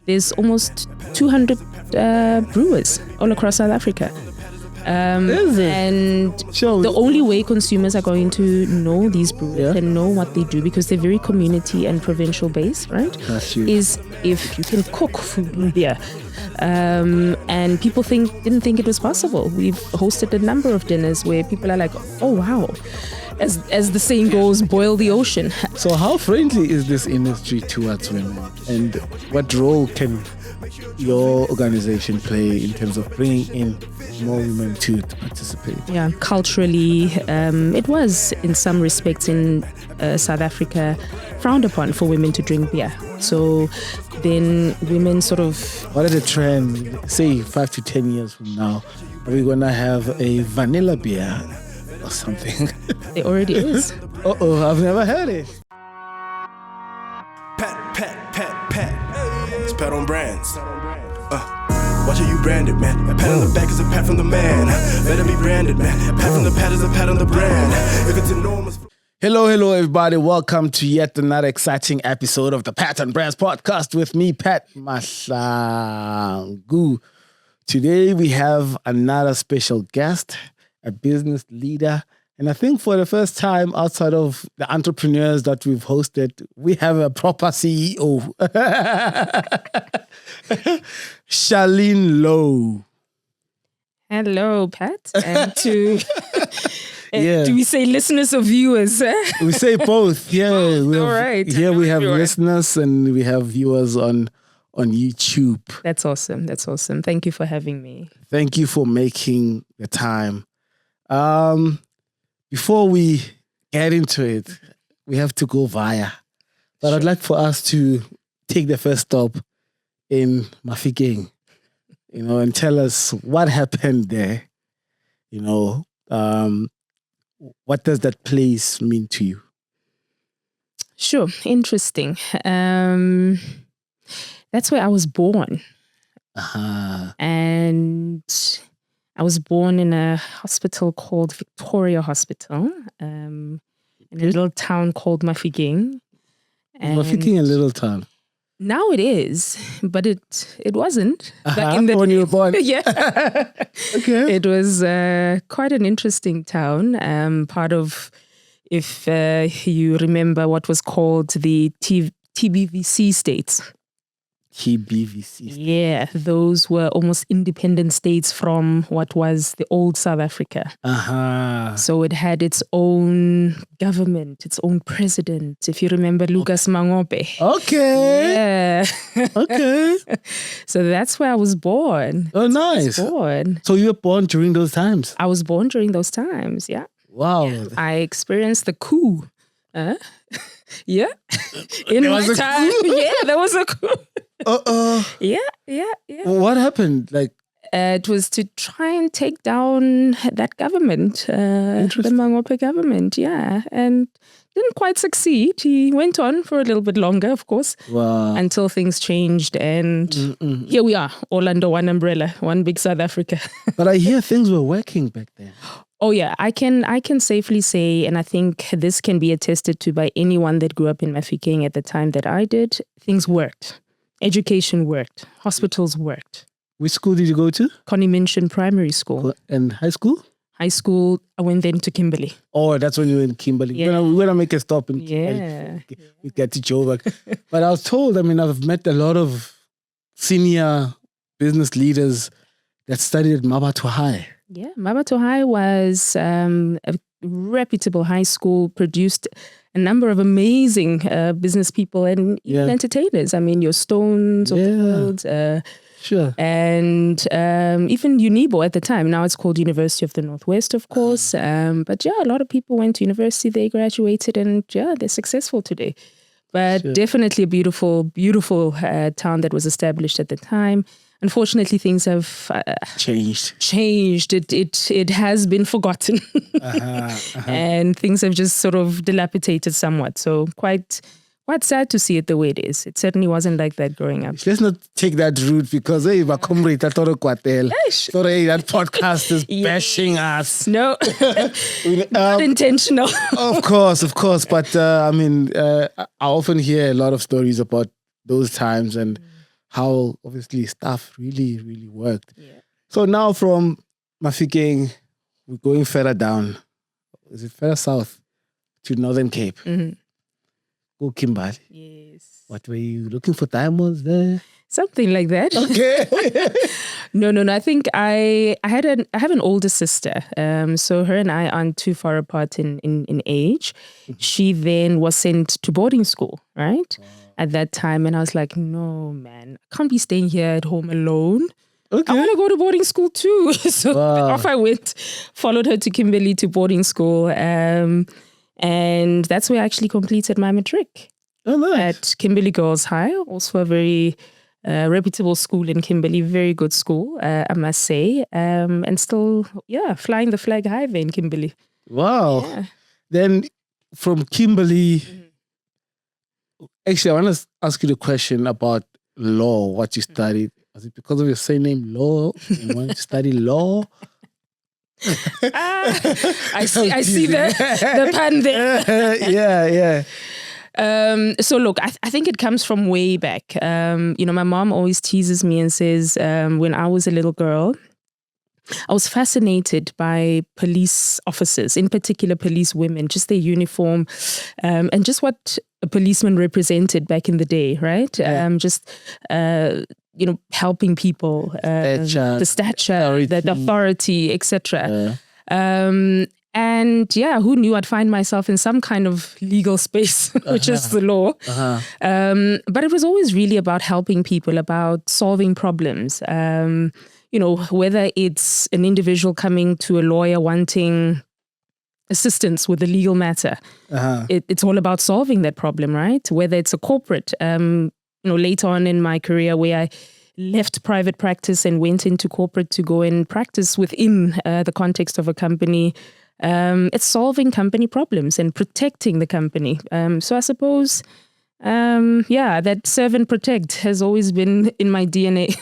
there's almost 200 brewers all across South Africa. Is it? And the only way consumers are going to know these brewers and know what they do, because they're very community and provincial based, right? Is if you can cook food and beer. And people didn't think it was possible. We've hosted a number of dinners where people are like, oh wow, as the saying goes, boil the ocean. So how friendly is this industry towards women, and what role can your organization play in terms of bringing in more women to participate? Yeah, culturally, it was in some respects in South Africa frowned upon for women to drink beer. So then women sort of... What are the trends, say 5 to 10 years from now? Are we going to have a vanilla beer or something? There already is. Uh-oh, I've never heard it. Pat. It's Pat on brands. Watch how you branded, man. A pat on the back is a pat from the man. Better be branded, man. A pat from the pat is a pat on the brand. If it's enormous... Hello, everybody. Welcome to yet another exciting episode of the Pat and Brands podcast with me, Pat Mahlangu. Today, we have another special guest, a business leader. And I think for the first time outside of the entrepreneurs that we've hosted, we have a proper CEO. Charlene Louw. Hello, Pat. And to... Do we say listeners or viewers? We say both. Yeah. All right. Here we have listeners and we have viewers on YouTube. That's awesome. Thank you for having me. Thank you for making the time. Before we get into it, we have to go via. But I'd like for us to take the first stop in Mafikeng, and tell us what happened there. What does that place mean to you? Sure. Interesting. That's where I was born. And I was born in a hospital called Victoria Hospital, in a little town called Mafikeng. Mafikeng, a little town. Now it is, but it wasn't. Back in when you were born. Yeah. Okay. It was quite an interesting town. Part of, if you remember, what was called the TBVC states. TBVC. Yeah, those were almost independent states from what was the old South Africa. So it had its own government, its own president. If you remember Lucas Mangope. Okay. Yeah. Okay. So that's where I was born. Oh, nice. So you were born during those times? I was born during those times, yeah. Wow. Yeah. I experienced the coup. Yeah. In my time. Yeah, there was a coup. Yeah. What happened? It was to try and take down that government, the Mangope government, yeah. And didn't quite succeed. He went on for a little bit longer, of course, until things changed. And here we are, all under one umbrella, one big South Africa. But I hear things were working back then. Oh yeah, I can safely say, and I think this can be attested to by anyone that grew up in Mafikeng at the time that I did, things worked. Education worked. Hospitals worked. Which school did you go to? Connie Minchin Primary School. And high school? High school, I went then to Kimberly. Oh, that's when you were in Kimberly. Yeah. We're going to make a stop in we get to Joburg. But I was told, I've met a lot of senior business leaders that studied at Mabatu High. Yeah, Mabatu High was a reputable high school, produced a number of amazing business people and even entertainers. I mean, your Stones of the world. Sure. And even UNIBO at the time. Now it's called University of the Northwest, of course. But yeah, a lot of people went to university, they graduated, and they're successful today. But definitely a beautiful, beautiful town that was established at the time. Unfortunately, things have changed. It has been forgotten. And things have just sort of dilapidated somewhat. So quite sad to see it the way it is. It certainly wasn't like that growing up. Let's not take that route because that podcast is bashing us. No, not intentional. Of course. But I often hear a lot of stories about those times and how obviously stuff really, really worked. Yeah. So now from Mafikeng, we're going further down. Is it further south to Northern Cape? Mm-hmm. Go Kimberly. Yes. What were you looking for diamonds there? Something like that. Okay. No. I think I have an older sister. So her and I aren't too far apart in age. She then was sent to boarding school, right? At that time. And I was like, no, man, I can't be staying here at home alone. Okay. I want to go to boarding school too. So off I went, followed her to Kimberly to boarding school. And that's where I actually completed my matric. Oh, nice. At Kimberly Girls High, also a very reputable school in Kimberly, very good school, I must say. And still, flying the flag high there in Kimberly. Wow. Yeah. Then from Kimberly, actually, I want to ask you the question about law, what you studied. Was it because of your surname, Law? You wanted to study law? I see the pun there. Yeah. So look, I think it comes from way back. My mom always teases me and says, when I was a little girl, I was fascinated by police officers, in particular police women, just their uniform, and just what a policeman represented back in the day, right? Helping people, the stature, the authority, etc. And who knew I'd find myself in some kind of legal space, which is the law. But it was always really about helping people, about solving problems. Whether it's an individual coming to a lawyer wanting assistance with a legal matter, it's all about solving that problem, right? Whether it's a corporate, later on in my career where I left private practice and went into corporate to go and practice within the context of a company. It's solving company problems and protecting the company. So I suppose, that serve and protect has always been in my DNA.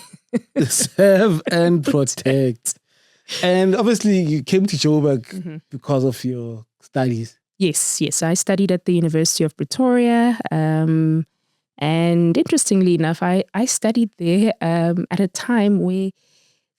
Serve and protect. And obviously you came to Joburg because of your studies. Yes. I studied at the University of Pretoria. And interestingly enough, I studied there at a time where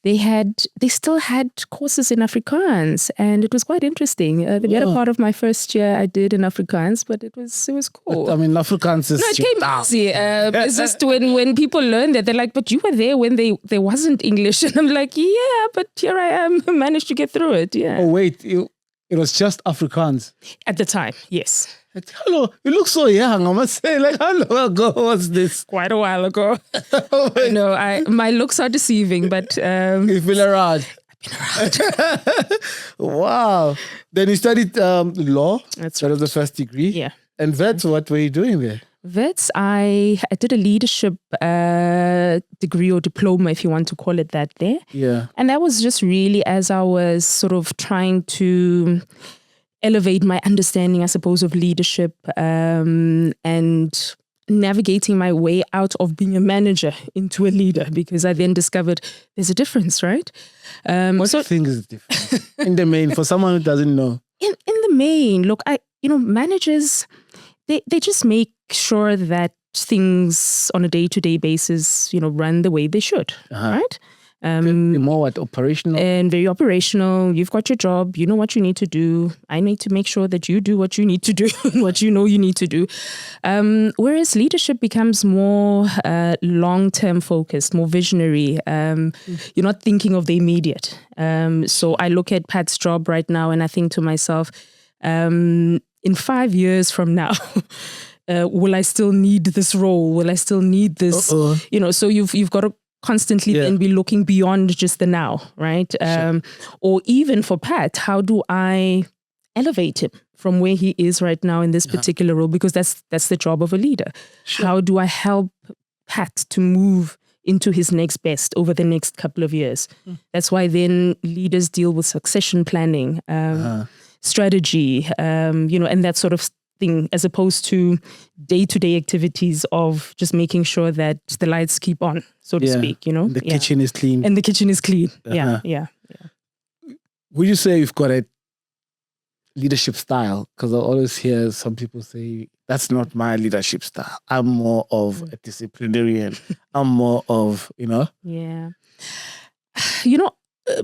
they still had courses in Afrikaans, and it was quite interesting. The better part of my first year I did in Afrikaans, but it was cool. But, Afrikaans is... No, it came easy. It's just when people learn that, they're like, but you were there when there wasn't English. And I'm like, yeah, but here I am, managed to get through it, yeah. Oh, wait, it was just Afrikaans? At the time, yes. Like, hello, you look so young. I must say, like, how long ago was this? Quite a while ago. My looks are deceiving, but... You've been around. I've been around. Wow. Then you studied law. That's right. That was the first degree. Yeah. And that's what were you doing there? Vets, I did a leadership degree or diploma, if you want to call it that there. Yeah. And that was just really as I was sort of trying to elevate my understanding, I suppose, of leadership and navigating my way out of being a manager into a leader, because I then discovered there's a difference, right? What do you think is different in the main for someone who doesn't know? In the main, look, managers, they just make sure that things on a day-to-day basis, run the way they should, right? More what, operational? And very operational. You've got your job. You know what you need to do. I need to make sure that you do what you need to do, what you know you need to do. Whereas leadership becomes more long-term focused, more visionary. You're not thinking of the immediate. So I look at Pat's job right now and I think to myself, in 5 years from now, will I still need this role? Will I still need this? So you've got to constantly then be looking beyond just the now, right? Sure. Or even for Pat, how do I elevate him from where he is right now in this particular role? Because that's the job of a leader. Sure. How do I help Pat to move into his next best over the next couple of years? That's why then leaders deal with succession planning, strategy, and that sort of thing, as opposed to day-to-day activities of just making sure that the lights keep on, so to speak, The kitchen is clean. And the kitchen is clean. Yeah. Would you say you've got a leadership style, because I always hear some people say, that's not my leadership style. I'm more of a disciplinarian. I'm more of, Yeah.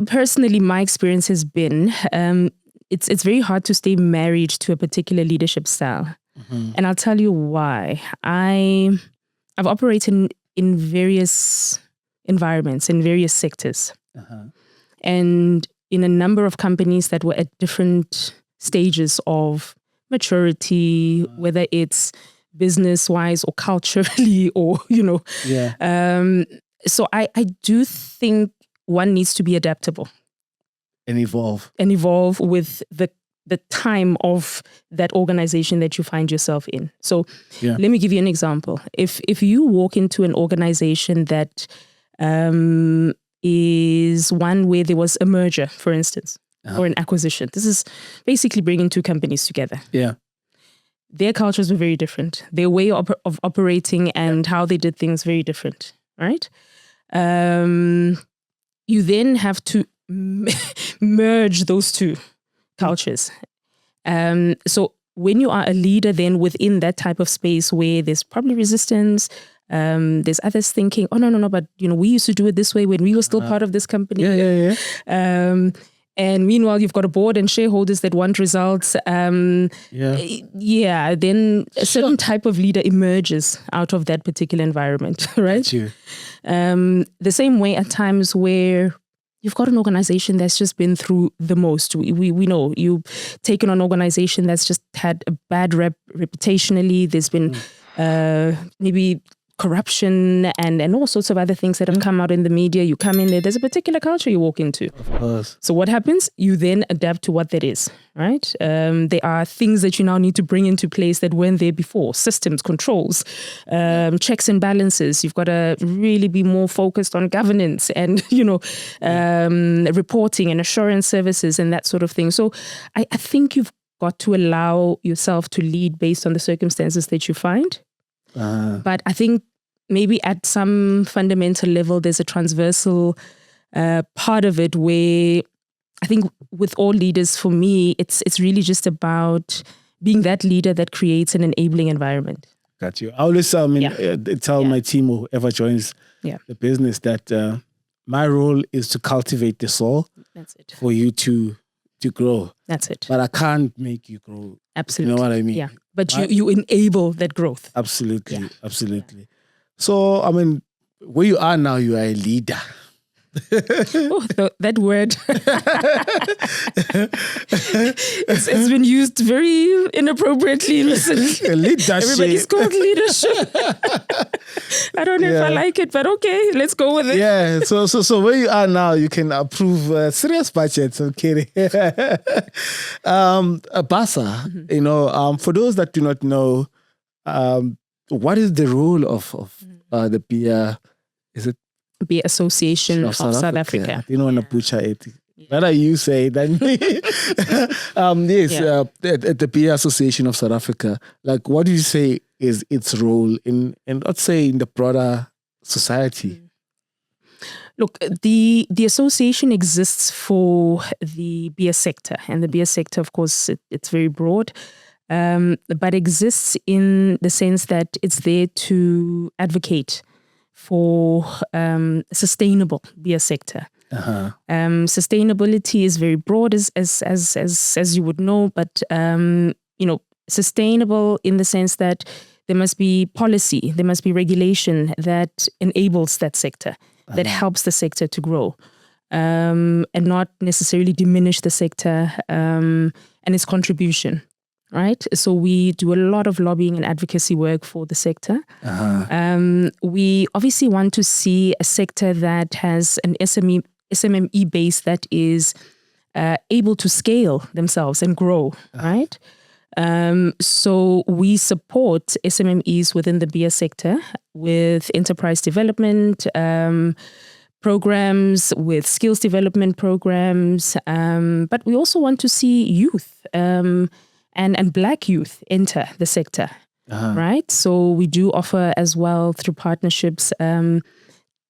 Personally, my experience has been, it's very hard to stay married to a particular leadership style. And I'll tell you why. I've operated in various environments, in various sectors. And in a number of companies that were at different stages of maturity, whether it's business-wise or culturally or, so I do think one needs to be adaptable. And evolve. And evolve with the time of that organization that you find yourself in. So let me give you an example. If you walk into an organization that is one where there was a merger, for instance, or an acquisition. This is basically bringing two companies together. Yeah. Their cultures were very different. Their way of operating and how they did things very different, right? You then have to merge those two cultures. So when you are a leader then within that type of space where there's probably resistance, there's others thinking, oh, no, but we used to do it this way when we were still part of this company. And meanwhile, you've got a board and shareholders that want results. Then a certain type of leader emerges out of that particular environment, right? The same way at times where you've got an organization that's just been through the most. We know you've taken an organization that's just had a bad reputationally. There's been maybe corruption and all sorts of other things that have come out in the media. You come in there's a particular culture you walk into. Of course. So what happens? You then adapt to what that is, right? There are things that you now need to bring into place that weren't there before. Systems, controls, checks and balances. You've got to really be more focused on governance and, reporting and assurance services and that sort of thing. So I think you've got to allow yourself to lead based on the circumstances that you find. But I think maybe at some fundamental level, there's a transversal part of it where I think with all leaders, for me, it's really just about being that leader that creates an enabling environment. Got you. I always tell my team or whoever joins the business that my role is to cultivate the soul. That's it. For you to grow. That's it. But I can't make you grow. Absolutely. You know what I mean? Yeah. But you enable that growth. Absolutely. Yeah. Absolutely. So, I mean, where you are now, you are a leader. That word. it's been used very inappropriately recently. Leadership. Everybody's called leadership. I don't know if I like it, but okay, let's go with it. Yeah, so where you are now, you can approve serious budgets. I'm kidding. BASA, for those that do not know, what is the role of the beer? Is it Beer Association of South Africa? I didn't want to butcher it. Rather you say it than me. At the Beer Association of South Africa, like what do you say is its role in let's say in the broader society? Look, the association exists for the beer sector, and the beer sector, of course, it's very broad, but exists in the sense that it's there to advocate for sustainable beer sector. Sustainability is very broad, as you would know, but sustainable in the sense that there must be policy, there must be regulation that enables that sector, that helps the sector to grow, and not necessarily diminish the sector and its contribution. Right? So we do a lot of lobbying and advocacy work for the sector. We obviously want to see a sector that has an SMME base that is able to scale themselves and grow, right? So we support SMMEs within the beer sector with enterprise development programs, with skills development programs, but we also want to see youth and Black youth enter the sector, right? So we do offer as well through partnerships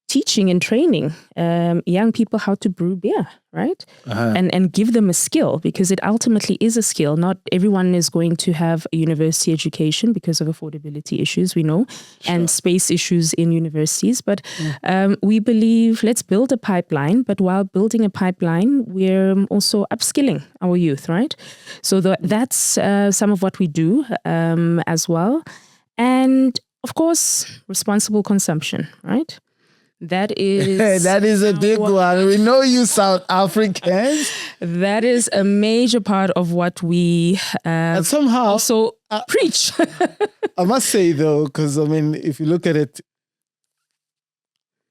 teaching and training young people how to brew beer, right? And give them a skill, because it ultimately is a skill. Not everyone is going to have a university education because of affordability issues, we know, and space issues in universities. But we believe, let's build a pipeline, but while building a pipeline, we're also upskilling our youth, right? So that's some of what we do as well. And of course, responsible consumption, right? That is a big one. We know you South Africans. That is a major part of what we and somehow also preach. I must say though, because I mean, if you look at it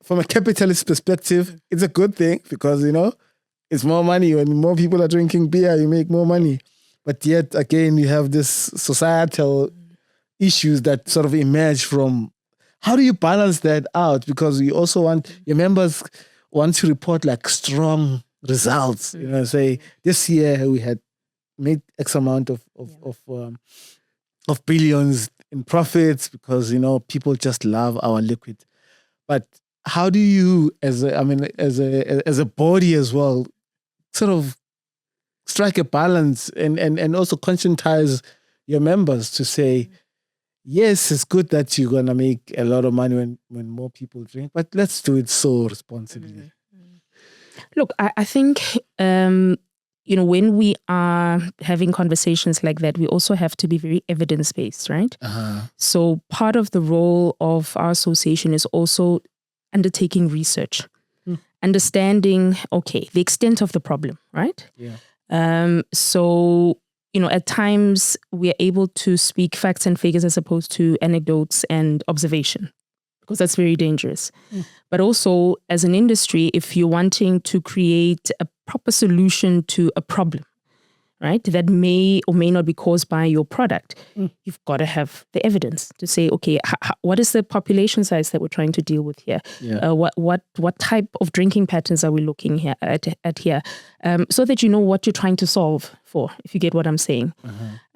from a capitalist perspective, it's a good thing, because it's more money. When more people are drinking beer, you make more money. But yet again, you have this societal issues that sort of emerge from. How do you balance that out? Because you also want your members want to report like strong results. Say this year we had made X amount of billions in profits because people just love our liquid. But how do you, as a body as well, sort of strike a balance and also conscientize your members to say, yes, it's good that you're going to make a lot of money when more people drink, but let's do it so responsibly. Look, I think, when we are having conversations like that, we also have to be very evidence-based, right? So part of the role of our association is also undertaking research, understanding, the extent of the problem, right? Yeah. So at times we are able to speak facts and figures as opposed to anecdotes and observation, because that's very dangerous. But also as an industry, if you're wanting to create a proper solution to a problem, right, that may or may not be caused by your product, you've got to have the evidence to say, what is the population size that we're trying to deal with here? Yeah. What type of drinking patterns are we looking here at here? So that you know what you're trying to solve for, if you get what I'm saying.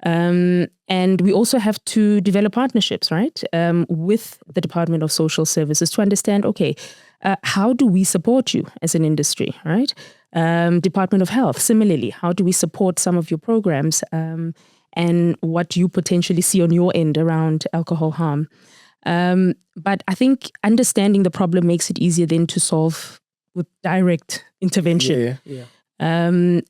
And we also have to develop partnerships, right, with the Department of Social Services to understand, how do we support you as an industry, right? Department of Health, similarly, how do we support some of your programs and what you potentially see on your end around alcohol harm? But I think understanding the problem makes it easier then to solve with direct intervention. Yeah.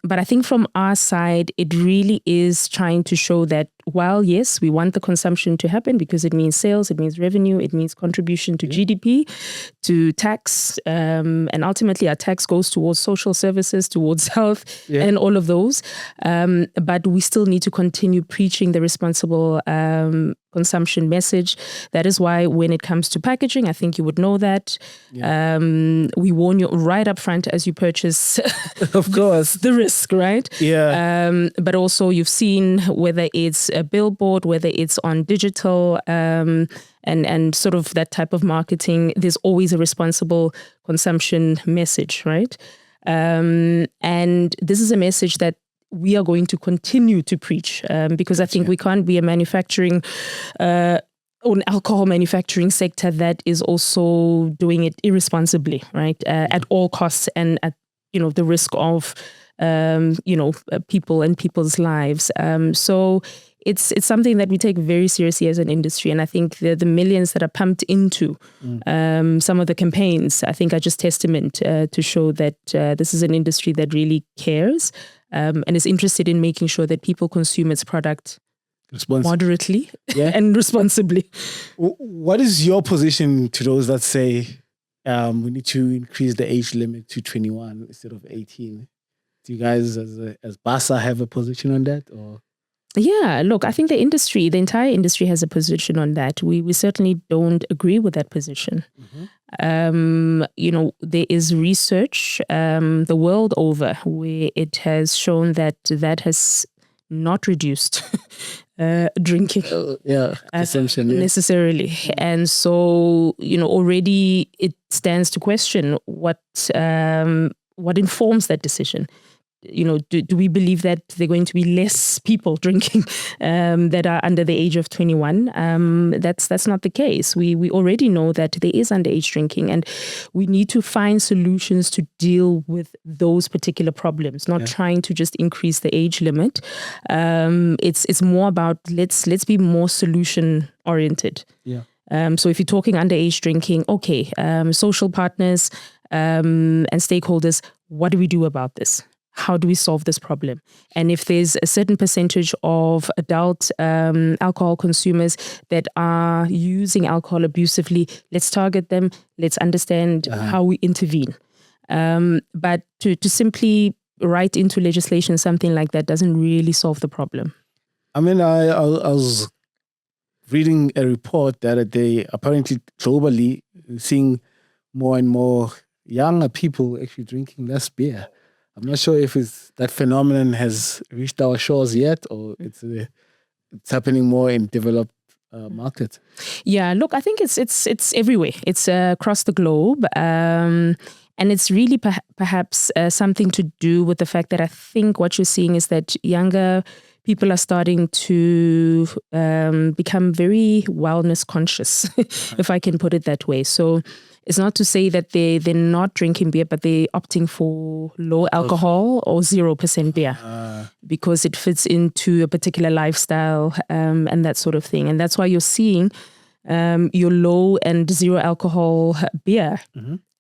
But I think from our side, it really is trying to show that while, yes, we want the consumption to happen because it means sales, it means revenue, it means contribution to GDP, to tax, and ultimately our tax goes towards social services, towards health, and all of those. But we still need to continue preaching the responsible consumption message. That is why when it comes to packaging, I think you would know that. We warn you right up front as you purchase of course the risk, right? But also you've seen whether it's a billboard, whether it's on digital, and sort of that type of marketing, there's always a responsible consumption message, right? And this is a message that we are going to continue to preach because I think we can't be a manufacturing or an alcohol manufacturing sector that is also doing it irresponsibly, right? At all costs and at the risk of people and people's lives. So it's something that we take very seriously as an industry, and I think the millions that are pumped into some of the campaigns, I think, are just testament to show that this is an industry that really cares. And is interested in making sure that people consume its product moderately and responsibly. What is your position to those that say we need to increase the age limit to 21 instead of 18? Do you guys as BASA have a position on that? Or? Yeah, look, I think the entire industry has a position on that. We certainly don't agree with that position. There is research the world over where it has shown that has not reduced drinking consumption necessarily. And so, already it stands to question what informs that decision. do we believe that there are going to be less people drinking that are under the age of 21? That's not the case. We already know that there is underage drinking, and we need to find solutions to deal with those particular problems, not trying to just increase the age limit. It's more about let's be more solution oriented. Yeah. So if you're talking underage drinking, social partners and stakeholders, what do we do about this? How do we solve this problem? And if there's a certain percentage of adult alcohol consumers that are using alcohol abusively, let's target them. Let's understand how we intervene. But to simply write into legislation something like that doesn't really solve the problem. I mean, I was reading a report the other day. Apparently, globally, seeing more and more younger people actually drinking less beer. I'm not sure if that phenomenon has reached our shores yet, or it's happening more in developed markets. Yeah, look, I think it's everywhere. It's across the globe, and it's really perhaps something to do with the fact that I think what you're seeing is that younger people are starting to become very wellness conscious, if I can put it that way. So it's not to say that they're not drinking beer, but they're opting for low alcohol or 0% beer because it fits into a particular lifestyle and that sort of thing. And that's why you're seeing your low and zero alcohol beer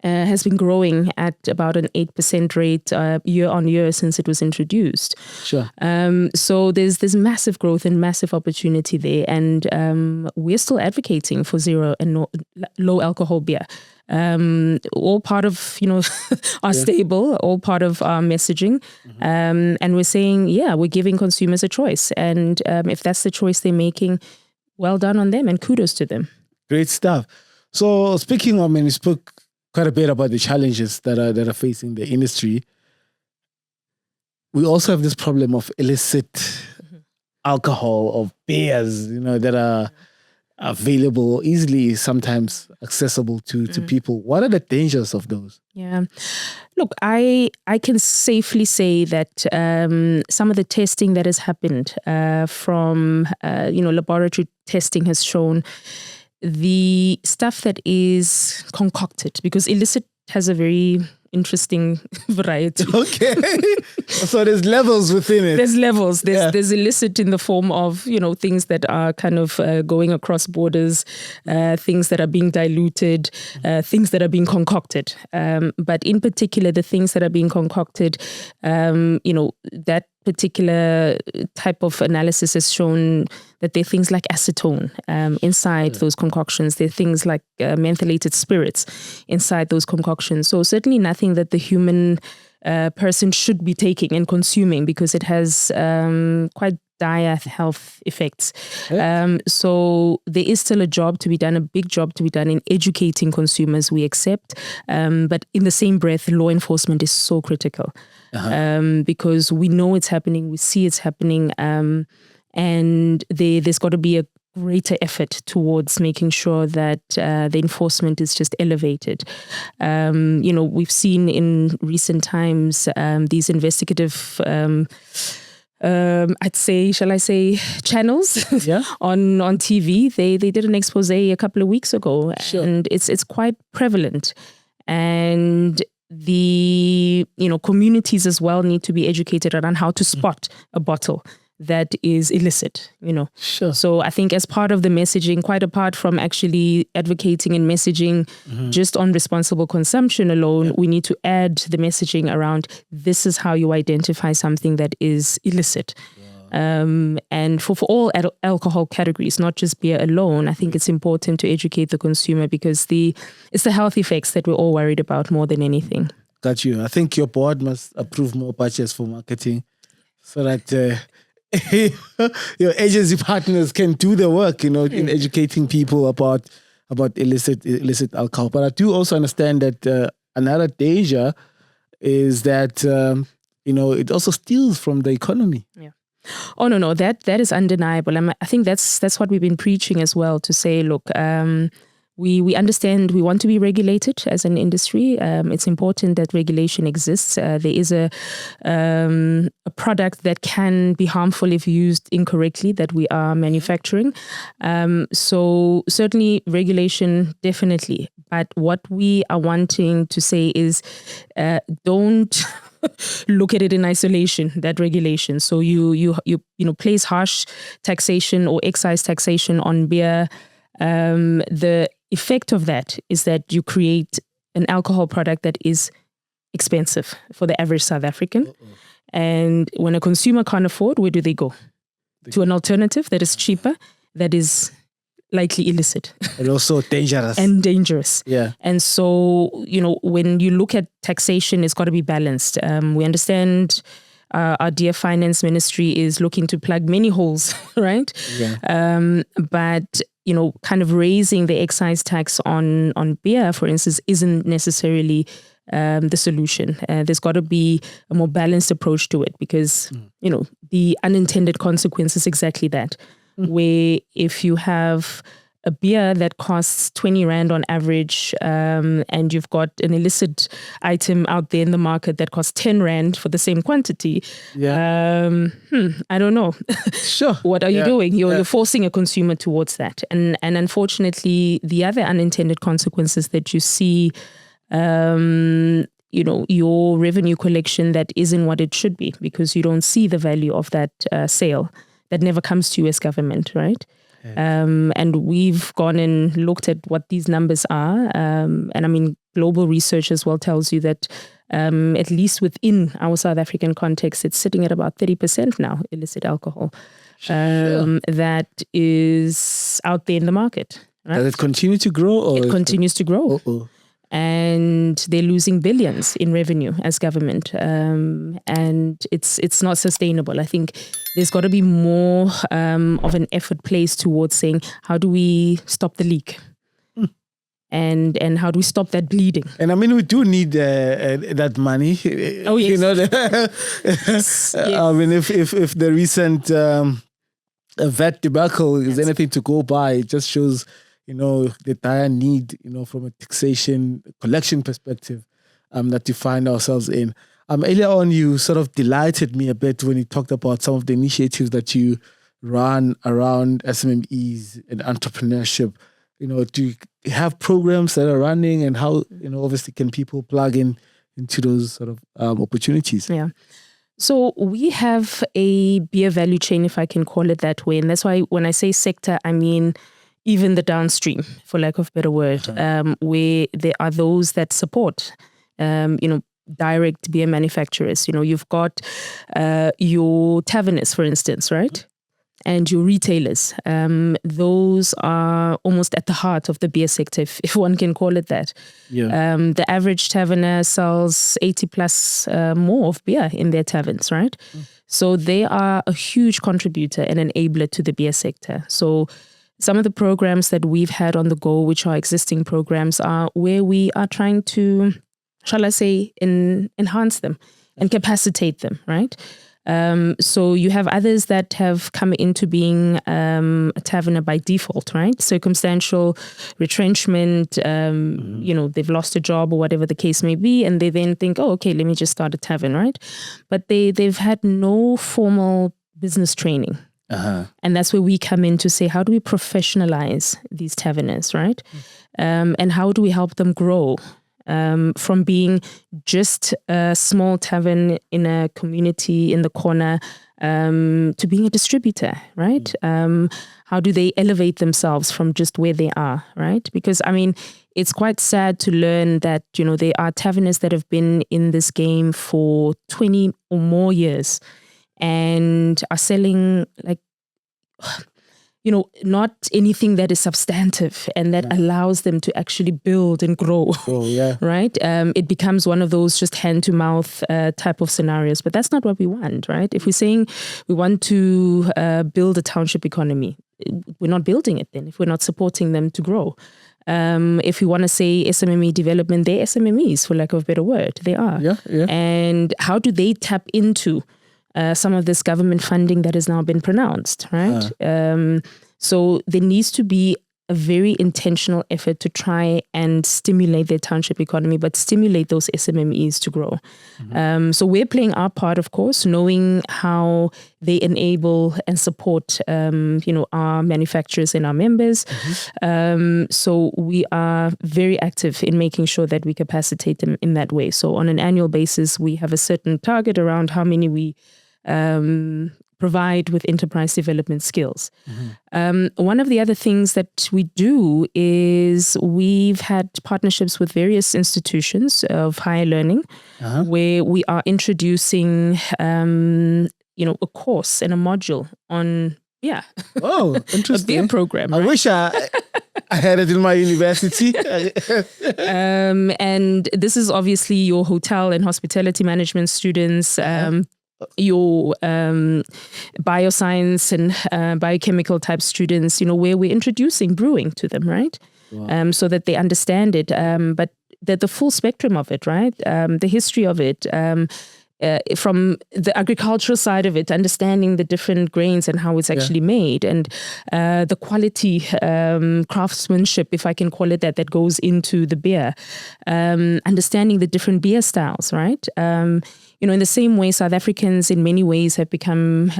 has been growing at about an 8% rate year on year since it was introduced. Sure. So there's massive growth and massive opportunity there, and we're still advocating for zero and low alcohol beer. All part of our stable, all part of our messaging, and we're saying we're giving consumers a choice, and if that's the choice they're making, well done on them and kudos to them. Great stuff. So speaking of, we spoke quite a bit about the challenges that are facing the industry. We also have this problem of illicit alcohol, of beers, that are available, easily sometimes accessible to people. What are the dangers of those? Yeah. Look, I can safely say that some of the testing that has happened from laboratory testing has shown the stuff that is concocted, because illicit has a very interesting variety. Okay. So there's levels within it. There's levels. There's illicit in the form of, things that are kind of going across borders, things that are being diluted, things that are being concocted. But in particular, the things that are being concocted, that particular type of analysis has shown that there are things like acetone inside those concoctions. There are things like mentholated spirits inside those concoctions. So certainly nothing that the human person should be taking and consuming, because it has quite dire health effects. So there is still a job to be done, a big job to be done in educating consumers, we accept. But in the same breath, law enforcement is so critical. Because we know it's happening, we see it's happening, and there's got to be a greater effort towards making sure that the enforcement is just elevated. We've seen in recent times these investigative, shall I say, channels on TV. They did an expose a couple of weeks ago, and it's quite prevalent. And the communities as well need to be educated around how to spot a bottle that is illicit, Sure. So I think as part of the messaging, quite apart from actually advocating and messaging just on responsible consumption alone, we need to add the messaging around this is how you identify something that is illicit. And for all alcohol categories, not just beer alone, I think it's important to educate the consumer, because it's the health effects that we're all worried about more than anything. Got you. I think your board must approve more budgets for marketing so that your agency partners can do the work, in educating people about illicit alcohol. But I do also understand that another danger is that it also steals from the economy. Yeah. Oh no, that is undeniable. I think that's what we've been preaching as well, to say, look, we understand we want to be regulated as an industry. It's important that regulation exists. There is a product that can be harmful if used incorrectly that we are manufacturing. So certainly regulation, definitely. But what we are wanting to say is don't look at it in isolation, that regulation. So you place harsh taxation or excise taxation on beer. The effect of that is that you create an alcohol product that is expensive for the average South African. And when a consumer can't afford, where do they go? To an alternative that is cheaper, that is likely illicit. And also dangerous. Dangerous. Yeah. And so, when you look at taxation, it's got to be balanced. We understand our dear finance ministry is looking to plug many holes, right? Yeah. But kind of raising the excise tax on beer, for instance, isn't necessarily the solution. There's got to be a more balanced approach to it because, the unintended consequence is exactly that. Where if you have a beer that costs 20 Rand on average, and you've got an illicit item out there in the market that costs 10 Rand for the same quantity, I don't know. Sure. What are you doing? You're forcing a consumer towards that. And unfortunately, the other unintended consequences that you see, your revenue collection that isn't what it should be because you don't see the value of that sale. That never comes to you as government, right? Yeah. And we've gone and looked at what these numbers are. And I mean, global research as well tells you that at least within our South African context, it's sitting at about 30% now, illicit alcohol. That is out there in the market. Right? Does it continue to grow? Or it continues to grow. Uh-oh. And they're losing billions in revenue as government. And it's not sustainable. I think there's got to be more of an effort placed towards saying, how do we stop the leak? And how do we stop that bleeding? And I mean, we do need that money. Oh, yes. Yes. I mean, if the recent VAT debacle is anything to go by, it just shows the dire need, from a taxation collection perspective, that we find ourselves in. Earlier on, you sort of delighted me a bit when you talked about some of the initiatives that you run around SMMEs and entrepreneurship. Do you have programs that are running, and how, obviously can people plug into those sort of opportunities? Yeah. So we have a beer value chain, if I can call it that way. And that's why when I say sector, I mean even the downstream, for lack of a better word, where there are those that support, direct beer manufacturers. You've got your taverners, for instance, right? And your retailers. Those are almost at the heart of the beer sector, if one can call it that. Yeah. The average taverner sells 80 plus more of beer in their taverns, right? So they are a huge contributor and enabler to the beer sector. So some of the programs that we've had on the go, which are existing programs, are where we are trying to, shall I say, enhance them and capacitate them, right? So you have others that have come into being a taverner by default, right? Circumstantial retrenchment, they've lost a job or whatever the case may be, and they then think, oh, okay, let me just start a tavern, right? But they've had no formal business training. And that's where we come in to say, how do we professionalize these taverners, right? And how do we help them grow from being just a small tavern in a community in the corner to being a distributor, right? How do they elevate themselves from just where they are, right? Because, I mean, it's quite sad to learn that, there are taverners that have been in this game for 20 or more years and are selling not anything that is substantive and that allows them to actually build and grow. Oh, yeah. Right? It becomes one of those just hand to mouth type of scenarios, but that's not what we want, right? If we're saying we want to build a township economy, we're not building it then if we're not supporting them to grow. If we want to say SMME development, they're SMMEs, for lack of a better word. They are. Yeah. And how do they tap into some of this government funding that has now been pronounced, right? So there needs to be a very intentional effort to try and stimulate their township economy, but stimulate those SMMEs to grow. So we're playing our part, of course, knowing how they enable and support, our manufacturers and our members. So we are very active in making sure that we capacitate them in that way. So on an annual basis, we have a certain target around how many we provide with enterprise development skills. One of the other things that we do is we've had partnerships with various institutions of higher learning where we are introducing, a course and a module on Oh, interesting. a beer program. I right? wish I had it in my university. And this is obviously your hotel and hospitality management students, your bioscience and biochemical type students, where we're introducing brewing to them, right? Wow. So that they understand it, but that the full spectrum of it, right? The history of it, from the agricultural side of it, understanding the different grains and how it's actually made, and the quality craftsmanship, if I can call it that goes into the beer, understanding the different beer styles, right? In the same way, South Africans in many ways have become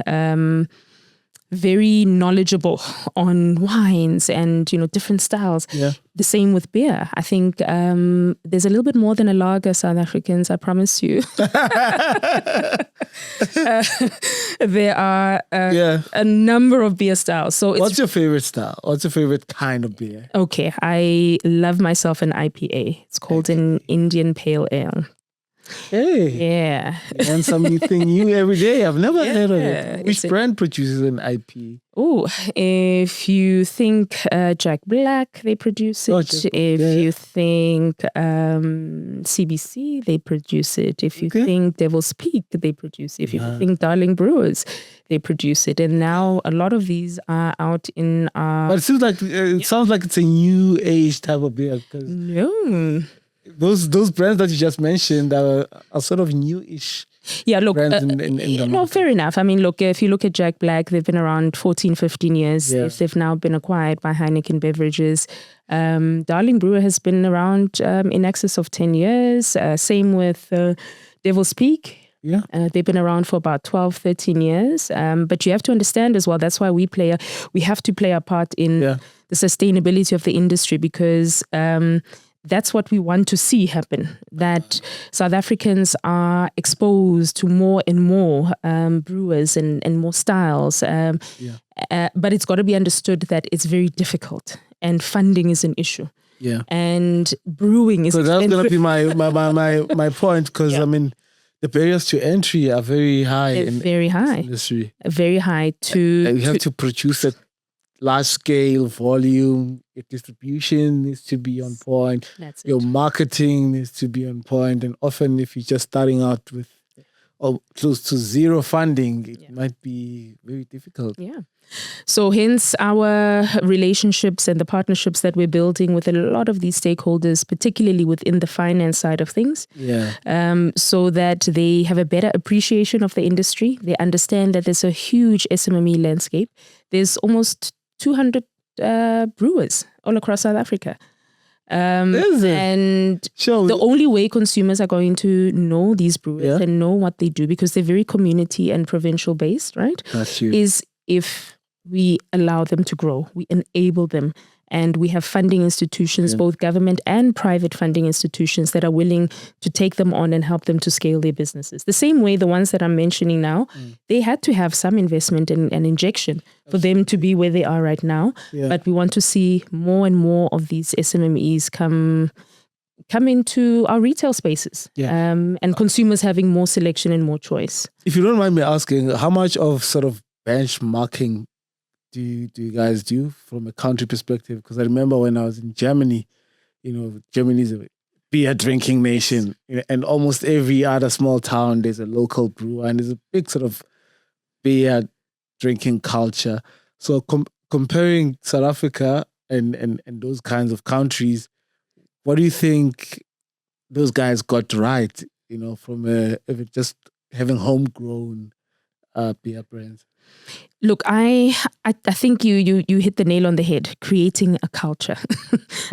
very knowledgeable on wines and, different styles. Yeah. The same with beer. I think there's a little bit more than a lager, South Africans, I promise you. There are a number of beer styles. So what's your favorite style? What's your favorite kind of beer? Okay, I love myself an IPA. It's called an Indian Pale Ale. Hey. Yeah. And something new every day. I've never heard of it. Which brand produces an IP? Oh, if you think Jack Black, they produce it. If you think CBC, they produce it. If you think Devil's Peak, they produce it. If you think Darling Brewers, they produce it. And now a lot of these are out in But it sounds like it's a new age type of beer. No. Those brands that you just mentioned are sort of newish. Yeah, look, brands in the market. Fair enough. I mean, look, if you look at Jack Black, they've been around 14, 15 years. Yeah. They've now been acquired by Heineken Beverages. Darling Brewer has been around in excess of 10 years. Same with Devil's Peak. Yeah. They've been around for about 12, 13 years. But you have to understand as well, that's why we have to play a part in the sustainability of the industry, because that's what we want to see happen, that South Africans are exposed to more and more brewers and more styles. But it's got to be understood that it's very difficult and funding is an issue. Yeah. And brewing is... So that's going to be my point, because I mean, the barriers to entry are very high. Very high. Industry. Very high. You have to produce it large scale volume, your distribution needs to be on point. That's your marketing needs to be on point. And often if you're just starting out with close to zero funding, it might be very difficult. Yeah. So hence our relationships and the partnerships that we're building with a lot of these stakeholders, particularly within the finance side of things. Yeah. So that they have a better appreciation of the industry. They understand that there's a huge SMME landscape. There's almost 200 brewers all across South Africa. And the only way consumers are going to know these brewers and know what they do, because they're very community and provincial based, right? Is if we allow them to grow, we enable them. And we have funding institutions, both government and private funding institutions, that are willing to take them on and help them to scale their businesses. The same way the ones that I'm mentioning now, they had to have some investment and injection for them to be where they are right now. Yeah. But we want to see more and more of these SMMEs come into our retail spaces, and consumers having more selection and more choice. If you don't mind me asking, how much of sort of benchmarking do you guys do from a country perspective? Because I remember when I was in Germany, Germany is a beer drinking nation, and almost every other small town there's a local brewer, and there's a big sort of beer drinking culture. So comparing South Africa and those kinds of countries, what do you think those guys got right? From if it just having homegrown beer brands. Look, I think you hit the nail on the head, creating a culture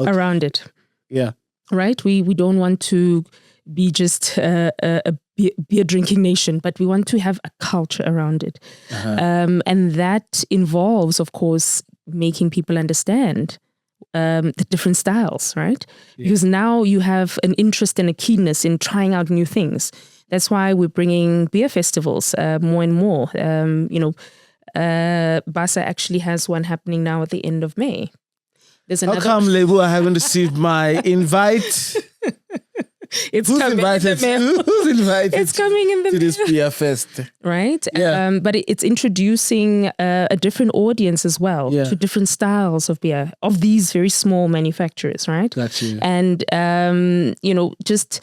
around it. Yeah. Right? We don't want to be just a beer drinking nation, but we want to have a culture around it. And that involves, of course, making people understand the different styles, right? Yeah. Because now you have an interest and a keenness in trying out new things. That's why we're bringing beer festivals more and more. BASA actually has one happening now at the end of May. How come, Louw, I haven't received my invite? Who's invited? Who's invited? It's coming in the to this beer fest, right? Yeah. But it's introducing a different audience as well to different styles of beer of these very small manufacturers, right? Got you. And just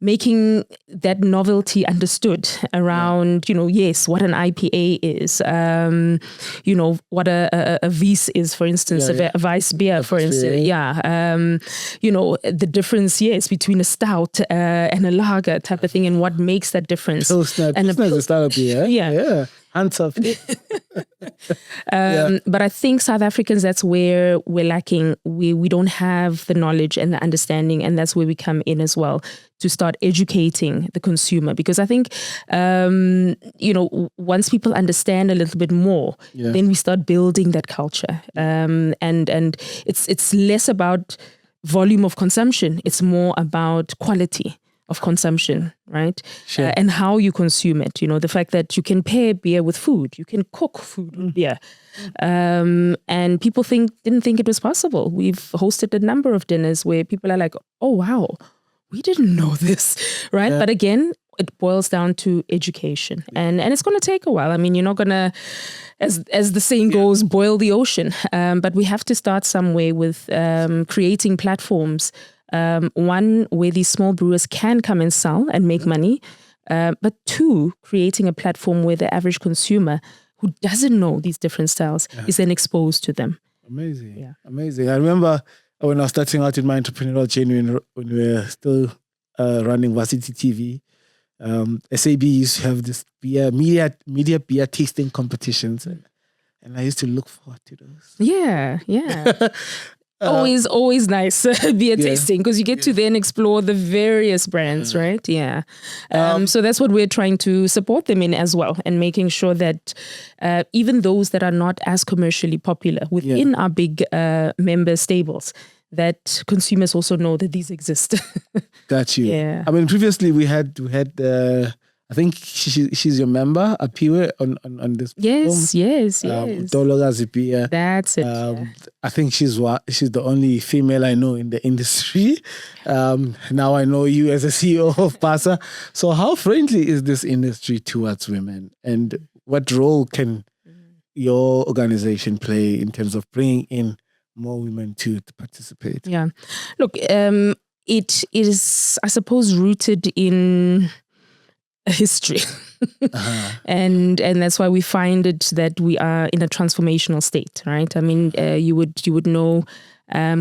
making that novelty understood around, yes, what an IPA is, what a Weiss is, for instance, a Weiss beer, for instance. The difference, yes, between a stout and a lager type of thing, and what makes that difference. Pilsner is a style of beer. Yeah. Hands off. But I think South Africans, that's where we're lacking. We don't have the knowledge and the understanding, and that's where we come in as well, to start educating the consumer. Because I think, once people understand a little bit more, then we start building that culture. And it's less about volume of consumption. It's more about quality of consumption, right? Sure. And how you consume it. The fact that you can pair beer with food, you can cook food with beer. And people didn't think it was possible. We've hosted a number of dinners where people are like, oh, wow, we didn't know this, right? Yeah. But again, it boils down to education. And it's going to take a while. I mean, you're not going to, as the saying goes, boil the ocean. But we have to start somewhere with creating platforms. One, where these small brewers can come and sell and make money. But two, creating a platform where the average consumer who doesn't know these different styles is then exposed to them. Amazing. Yeah. Amazing. I remember when I was starting out in my entrepreneurial journey, when we were still running Varsity TV, SAB used to have this media beer tasting competitions. And I used to look forward to those. Yeah. Always nice beer tasting, because you get to then explore the various brands, right? Yeah. So that's what we're trying to support them in as well, and making sure that even those that are not as commercially popular within our big member stables, that consumers also know that these exist. Got you. Yeah. I mean, previously we had I think she's your member, Apiwe, on this platform. Yes. Dologa Zipia. That's it. I think she's the only female I know in the industry. Now I know you as a CEO of BASA. So how friendly is this industry towards women? And what role can your organization play in terms of bringing in more women to participate? Yeah. Look, it is, I suppose, rooted in a history. And that's why we find it that we are in a transformational state, right? I mean, you would know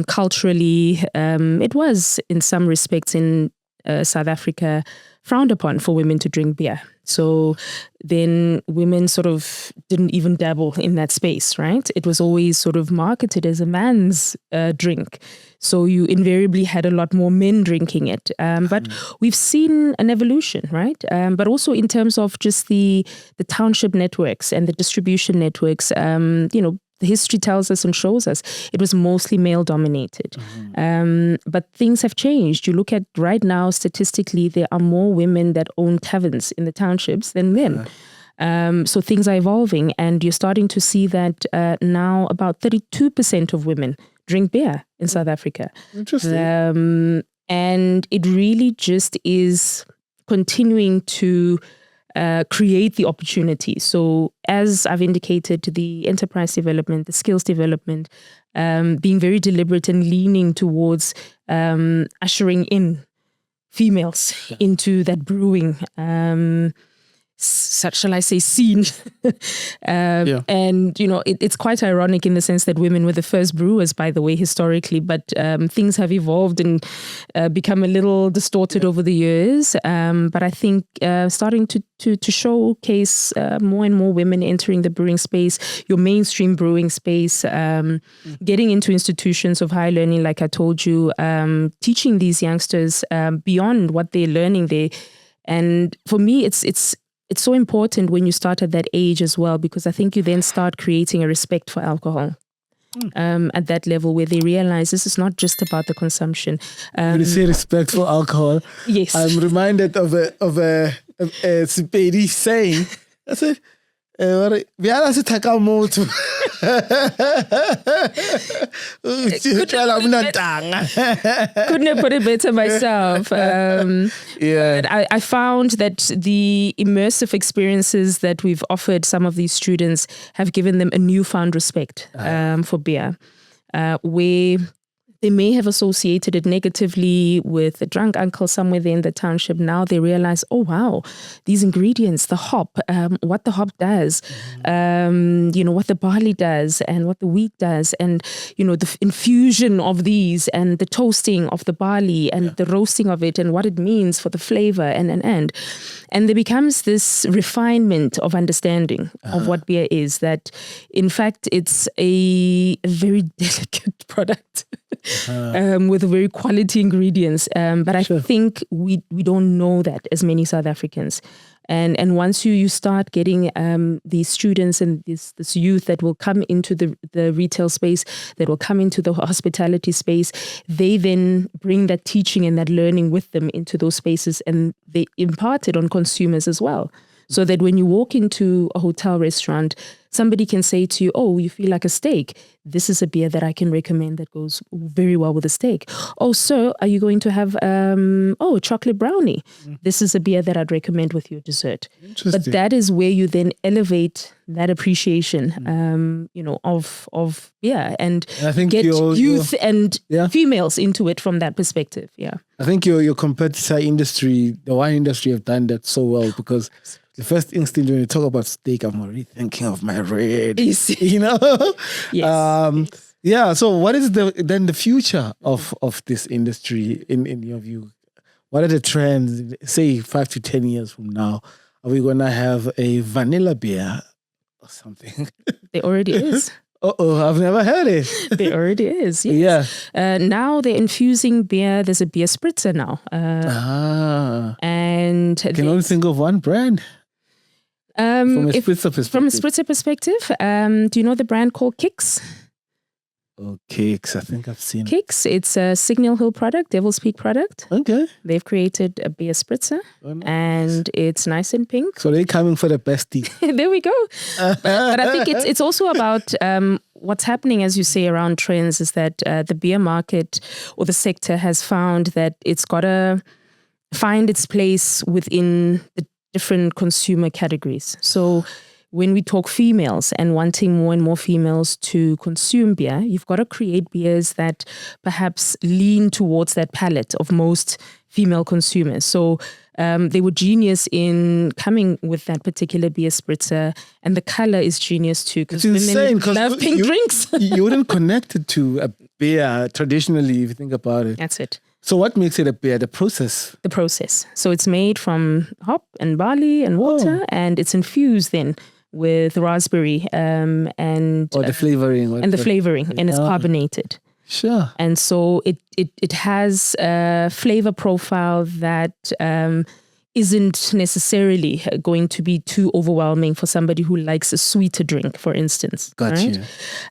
culturally, it was in some respects in South Africa frowned upon for women to drink beer. So then women sort of didn't even dabble in that space, right? It was always sort of marketed as a man's drink. So you invariably had a lot more men drinking it. But we've seen an evolution, right? But also in terms of just the township networks and the distribution networks, the history tells us and shows us it was mostly male dominated. But things have changed. You look at right now, statistically, there are more women that own taverns in the townships than men. So things are evolving, and you're starting to see that now about 32% of women drink beer in South Africa. Interesting. And it really just is continuing to create the opportunity. So as I've indicated, the enterprise development, the skills development, being very deliberate and leaning towards ushering in females into that brewing shall I say, scene. And, it's quite ironic in the sense that women were the first brewers, by the way, historically, but things have evolved and become a little distorted over the years. But I think starting to showcase more and more women entering the brewing space, your mainstream brewing space, getting into institutions of higher learning, like I told you, teaching these youngsters beyond what they're learning there. And for me, it's so important when you start at that age as well, because I think you then start creating a respect for alcohol at that level where they realize this is not just about the consumption. When you say respect for alcohol, yes, I'm reminded of a Sepedi saying, I said, couldn't have put it better myself. I found that the immersive experiences that we've offered some of these students have given them a newfound respect for beer, where they may have associated it negatively with a drunk uncle somewhere there in the township. Now they realize, oh, wow, these ingredients, the hop, what the hop does, what the barley does and what the wheat does, and, the infusion of these and the toasting of the barley and the roasting of it and what it means for the flavor and there becomes this refinement of understanding of what beer is, that in fact it's a very delicate product. With very quality ingredients. But I think we don't know that as many South Africans. And once you start getting these students and this youth that will come into the retail space, that will come into the hospitality space, they then bring that teaching and that learning with them into those spaces, and they impart it on consumers as well. So that when you walk into a hotel restaurant, somebody can say to you, oh, you feel like a steak. This is a beer that I can recommend that goes very well with a steak. Oh, sir, are you going to have a chocolate brownie? This is a beer that I'd recommend with your dessert. But that is where you then elevate that appreciation, of beer and I think get youth and females into it from that perspective. Yeah, I think your competitor industry, the wine industry, have done that so well, because the first instinct when you talk about steak, I'm already thinking of my red. Yes. Yeah. So what is the future of this industry in your view? What are the trends? Say 5 to 10 years from now, are we gonna have a vanilla beer or something? There already is. I've never heard it. There already is. Yes. Yeah. Now they're infusing beer. There's a beer spritzer now. And I can only think of one brand. From a spritzer perspective, do you know the brand called Kicks? Oh, Kicks. I think I've seen Kicks. It's a Signal Hill product, Devil's Peak product. Okay. They've created a beer spritzer, and it's nice and pink. So they're coming for the bestie. There we go. But I think it's also about what's happening, as you say, around trends, is that the beer market or the sector has found that it's got to find its place within the different consumer categories. So when we talk females and wanting more and more females to consume beer, you've got to create beers that perhaps lean towards that palate of most female consumers. So they were genius in coming with that particular beer spritzer, and the color is genius too, because women love pink drinks. You wouldn't connect it to a beer traditionally if you think about it. That's it. So what makes it a beer? The process? The process. So it's made from hop and barley and water, and it's infused then with raspberry and the flavoring. And the flavoring, and it's carbonated. Sure. And so it has a flavor profile that isn't necessarily going to be too overwhelming for somebody who likes a sweeter drink, for instance. Gotcha.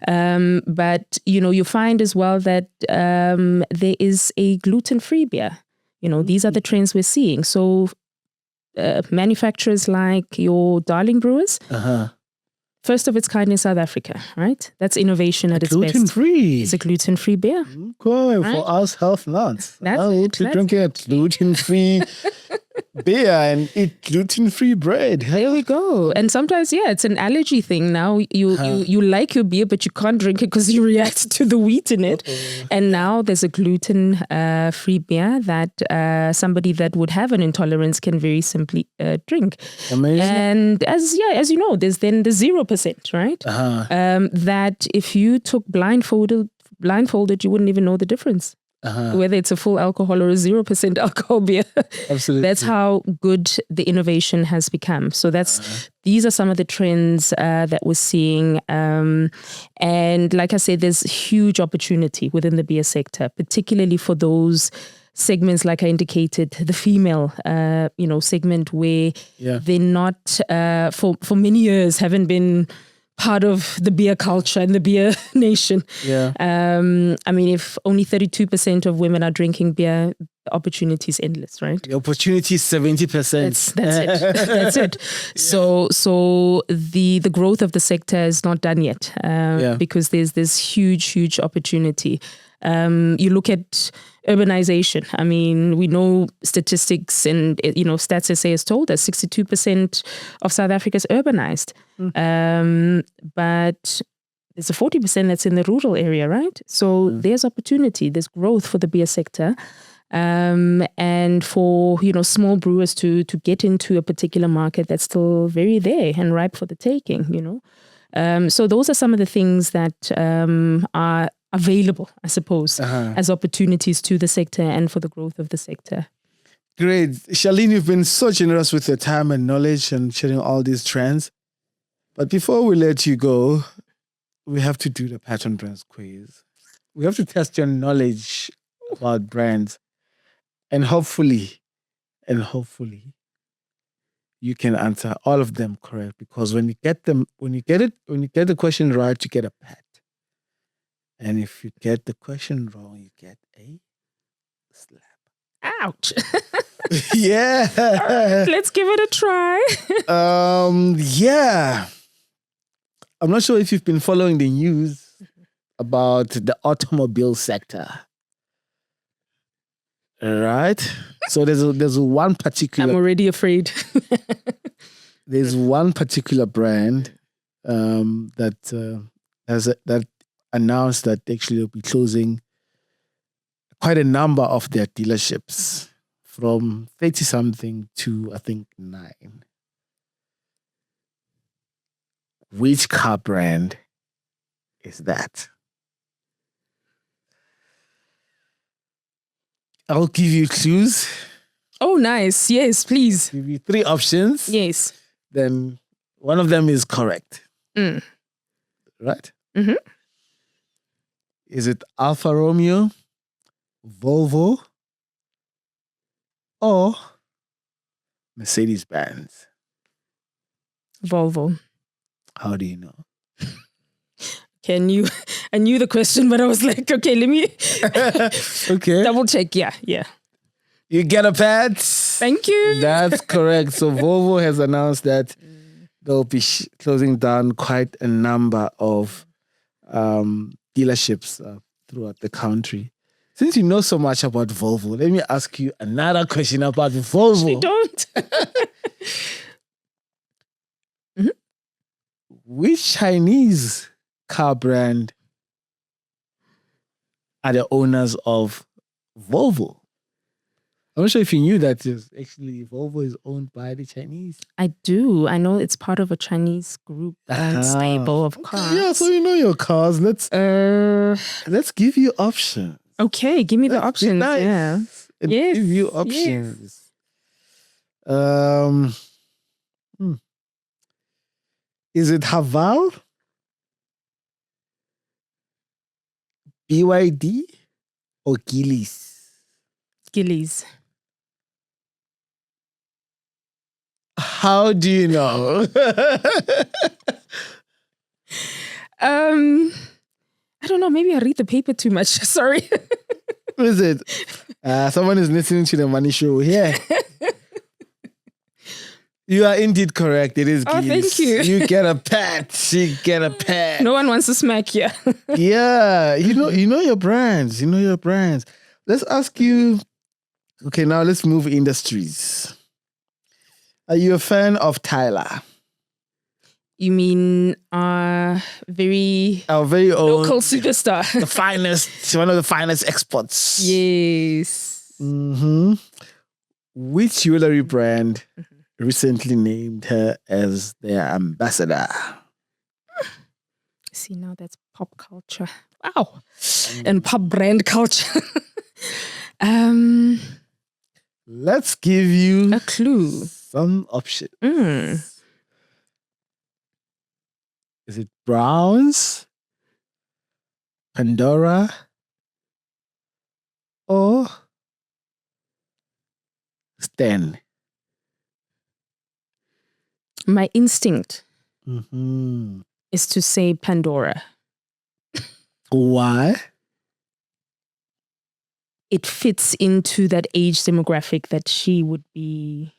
Right? But, you find as well that there is a gluten-free beer. These are the trends we're seeing. So manufacturers like your darling brewers, first of its kind in South Africa, right? That's innovation at its best. Gluten-free. It's a gluten-free beer. Okay, right? For us health nuts. That's it. Drink it gluten-free beer and eat gluten-free bread. There we go. And sometimes, it's an allergy thing. Now you like your beer, but you can't drink it because you react to the wheat in it. And now there's a gluten-free beer that somebody that would have an intolerance can very simply drink. Amazing. And as you know, there's then the 0%, right? That if you took blindfolded, you wouldn't even know the difference. Whether it's a full alcohol or a 0% alcohol beer. Absolutely. That's how good the innovation has become. So these are some of the trends that we're seeing. And like I said, there's huge opportunity within the beer sector, particularly for those segments, like I indicated, the female, segment where they're not, for many years, haven't been part of the beer culture and the beer nation. Yeah. I mean, if only 32% of women are drinking beer, the opportunity is endless, right? The opportunity is 70%. That's it. That's it. So the growth of the sector is not done yet because there's this huge opportunity. You look at urbanization. I mean, we know statistics and, Stats SA has told us 62% of South Africa is urbanized. But there's a 40% that's in the rural area, right? So there's opportunity, there's growth for the beer sector. And for, small brewers to get into a particular market that's still very there and ripe for the taking, So those are some of the things that are available, I suppose, as opportunities to the sector and for the growth of the sector. Great. Charlene, you've been so generous with your time and knowledge and sharing all these trends. But before we let you go, we have to do the Pattern Brands quiz. We have to test your knowledge about brands. And hopefully, you can answer all of them correct. Because when you get the question right, you get a pat. And if you get the question wrong, you get a slap. Ouch. Yeah. Right, let's give it a try. Yeah. I'm not sure if you've been following the news about the automobile sector. Right? So there's one particular... I'm already afraid. There's one particular brand that announced that actually they'll be closing quite a number of their dealerships from 30-something to, I think, 9. Which car brand is that? I'll give you clues. Oh, nice. Yes, please. Give you 3 options. Yes. Then one of them is correct. Right? Mm-hmm. Is it Alfa Romeo, Volvo, or Mercedes-Benz? Volvo. How do you know? I knew the question, but I was like, okay, let me okay. double check. Yeah. You get a pat. Thank you. That's correct. So Volvo has announced that they'll be closing down quite a number of dealerships throughout the country. Since you know so much about Volvo, let me ask you another question about Volvo. Actually, don't. Which Chinese car brand are the owners of Volvo? I'm not sure if you knew that actually Volvo is owned by the Chinese. I do. I know it's part of a Chinese group and stable of cars. Yeah, so you know your cars. Let's give you options. Okay, give me the options. Nice. Yeah. Yes. Give you options. Yes. Is it Haval, BYD, or Gillies? Gillies. How do you know? I don't know. Maybe I read the paper too much. Sorry. Who is it? Someone is listening to the Money Show here. You are indeed correct. It is Gillies. Oh, thank you. You get a pat. You get a pat. No one wants to smack you. Yeah. You know your brands. Let's ask you. Okay, now let's move industries. Are you a fan of Tyler? You mean our very Our very own local superstar? the finest, one of the finest exports. Yes. Mm-hmm. Which jewelry brand recently named her as their ambassador? See, now that's pop culture. Wow. And pop brand culture. Let's give you A clue. some options. Mm. Is it Browns, Pandora, or Stan? My instinct Mm-hmm. is to say Pandora. Why? It fits into that age demographic that she would be,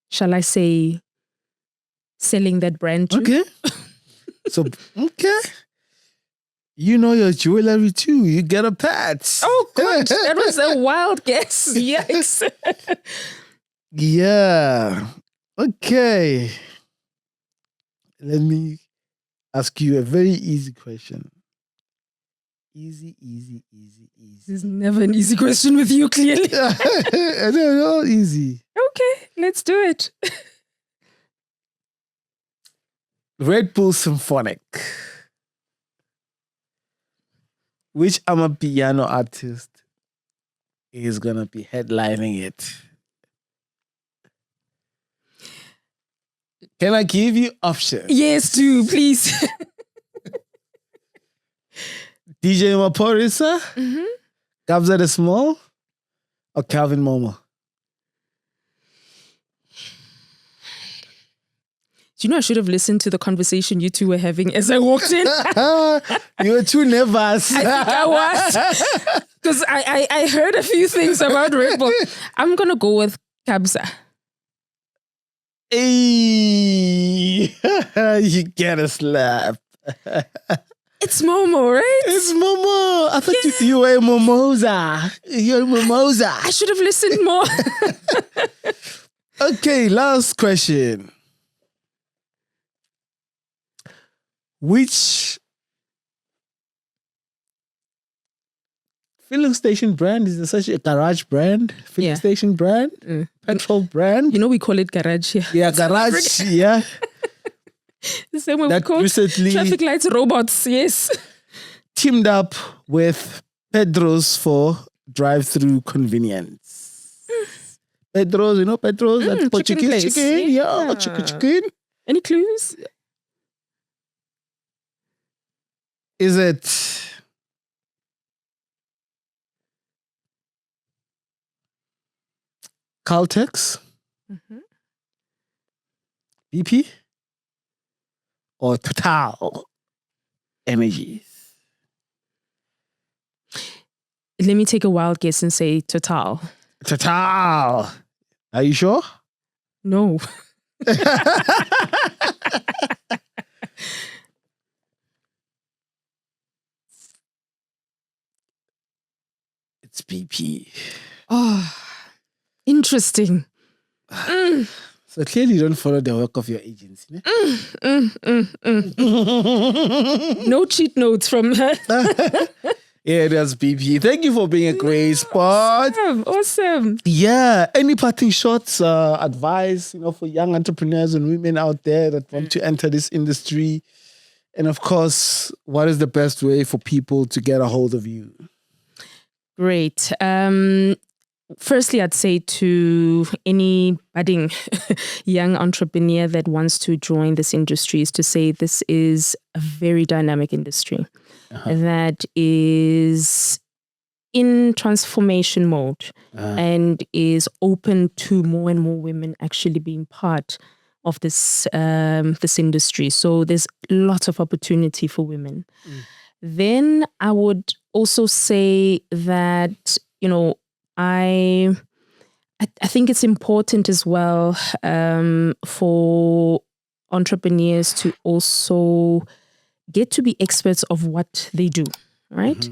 shall I say, selling that brand to. Okay. So, okay. You know your jewelry too. You get a pat. Oh, good. That was a wild guess. Yikes. Yeah. Okay. Let me ask you a very easy question. Easy. This is never an easy question with you, clearly. No, easy. Okay, let's do it. Red Bull Symphonic. Which piano artist is gonna be headlining it? Can I give you options? Yes, do, please. DJ Maporisa, Mm-hmm. Kabza the Small, or Calvin Momo? Do you know I should have listened to the conversation you two were having as I walked in? You were too nervous. I think I was. Because I heard a few things about Red Bull. I'm going to go with Kabza. Hey, you get a slap. It's Momo, right? It's Momo. I thought you were a mimosa. You're a mimosa. I should have listened more. Okay, last question. Which filling station brand is such a garage brand? Filling Yeah. station brand? Petrol brand? You know we call it garage here. Yeah, garage. Yeah. The same way we That call recently traffic lights robots, yes. teamed up with Pedro's for drive-through convenience. Pedro's, you know Pedro's? That's chicken Portuguese place. chicken. Yeah, Yeah. chicken. Any clues? Is it Caltex, BP, or Total Energies? Let me take a wild guess and say Total. Total. Are you sure? No. It's BP. Oh, interesting. So clearly you don't follow the work of your agency. No cheat notes from her. Yeah, that's BP. Thank you for being a great sport. Awesome. Yeah. Any parting shots, advice, for young entrepreneurs and women out there that want to enter this industry? And of course, what is the best way for people to get a hold of you? Great. Firstly, I'd say to any budding young entrepreneur that wants to join this industry is to say this is a very dynamic industry that is in transformation mode and is open to more and more women actually being part of this this industry. So there's lots of opportunity for women. Then I would also say that, I think it's important as well for entrepreneurs to also get to be experts of what they do, right?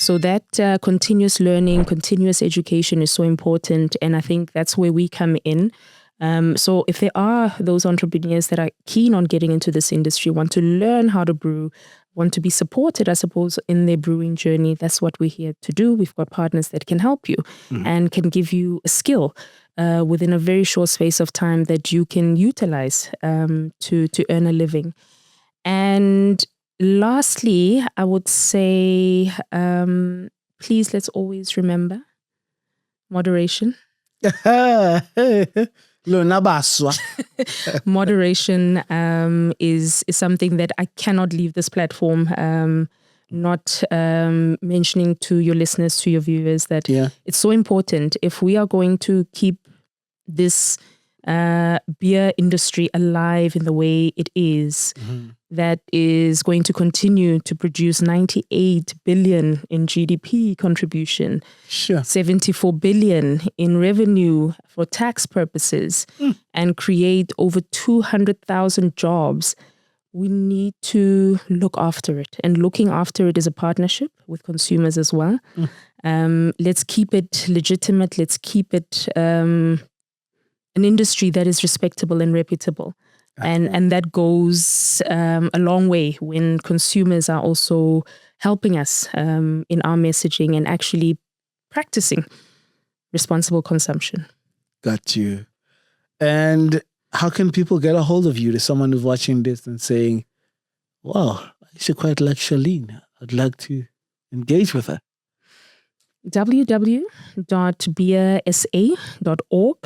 So that continuous learning, continuous education is so important. And I think that's where we come in. So if there are those entrepreneurs that are keen on getting into this industry, want to learn how to brew, want to be supported, I suppose, in their brewing journey, that's what we're here to do. We've got partners that can help you and can give you a skill within a very short space of time that you can utilize to earn a living. And lastly, I would say, please, let's always remember moderation. Moderation is something that I cannot leave this platform not mentioning to your listeners, to your viewers, that it's so important. If we are going to keep this beer industry alive in the way it is, that is going to continue to produce 98 billion in GDP contribution, 74 billion in revenue for tax purposes, and create over 200,000 jobs, we need to look after it. And looking after it is a partnership with consumers as well. Let's keep it legitimate. Let's keep it an industry that is respectable and reputable. And that goes a long way when consumers are also helping us in our messaging and actually practicing responsible consumption. Got you. And how can people get a hold of you? There's someone who's watching this and saying, wow, I should quite like Charlene. I'd like to engage with her. www.beersa.org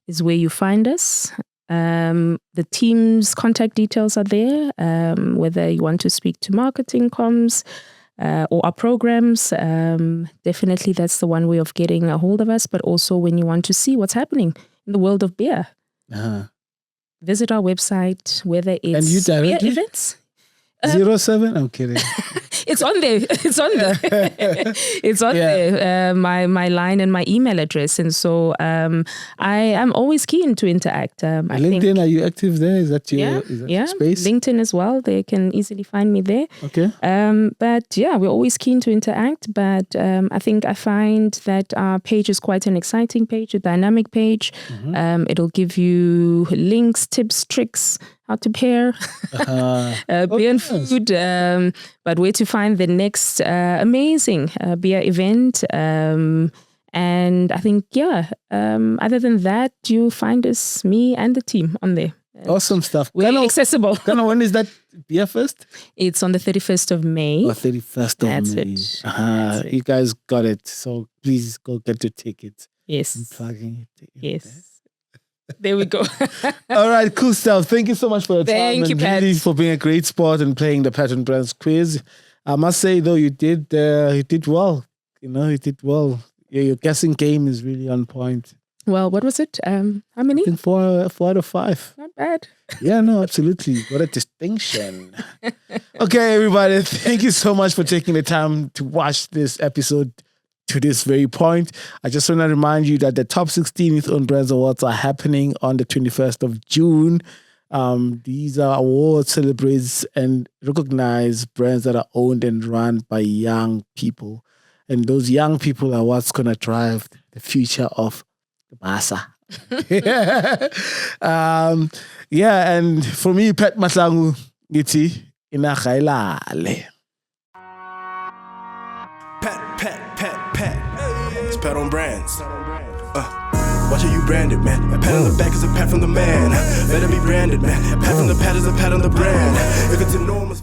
is where you find us. The team's contact details are there, whether you want to speak to marketing comms or our programs. Definitely that's the one way of getting a hold of us, but also when you want to see what's happening in the world of beer. Visit our website, whether it's and you beer events. 07? I'm kidding. It's on there. It's on there. It's on there. My line and my email address. And so I am always keen to interact. LinkedIn, are you active there? Is that your space? LinkedIn as well. They can easily find me there. Okay. But yeah, we're always keen to interact. But I think I find that our page is quite an exciting page, a dynamic page. It'll give you links, tips, tricks, how to pair beer and food, but where to find the next amazing beer event. And I think, other than that, you'll find us, me and the team on there. Awesome stuff. We're accessible. When is that beer fest? It's on the 31st of May. 31st of May. That's it. You guys got it. So please go get your tickets. Yes. I'm plugging it. Yes. There we go. All right, cool stuff. Thank you so much for your time. Thank you, Pat. Really for being a great sport and playing the Pattern Brands quiz. I must say, though, you did well. You did well. Yeah, your guessing game is really on point. Well, what was it? How many? I think 4 out of 5. Not bad. Yeah, no, absolutely. What a distinction. Okay, everybody. Thank you so much for taking the time to watch this episode to this very point. I just want to remind you that the top 16 Youth Owned Brands Awards are happening on the 21st of June. These are awards celebrates and recognize brands that are owned and run by young people. And those young people are what's going to drive the future of the BASA. And for me, Pat Mahlangu, Niti, Inakhailale. Pat. It's Pat on Brands. Watch how you branded, man. A pat on the back is a pat from the man. Better be branded, man. A pat from the pat is a pat on the brand. If it's enormous.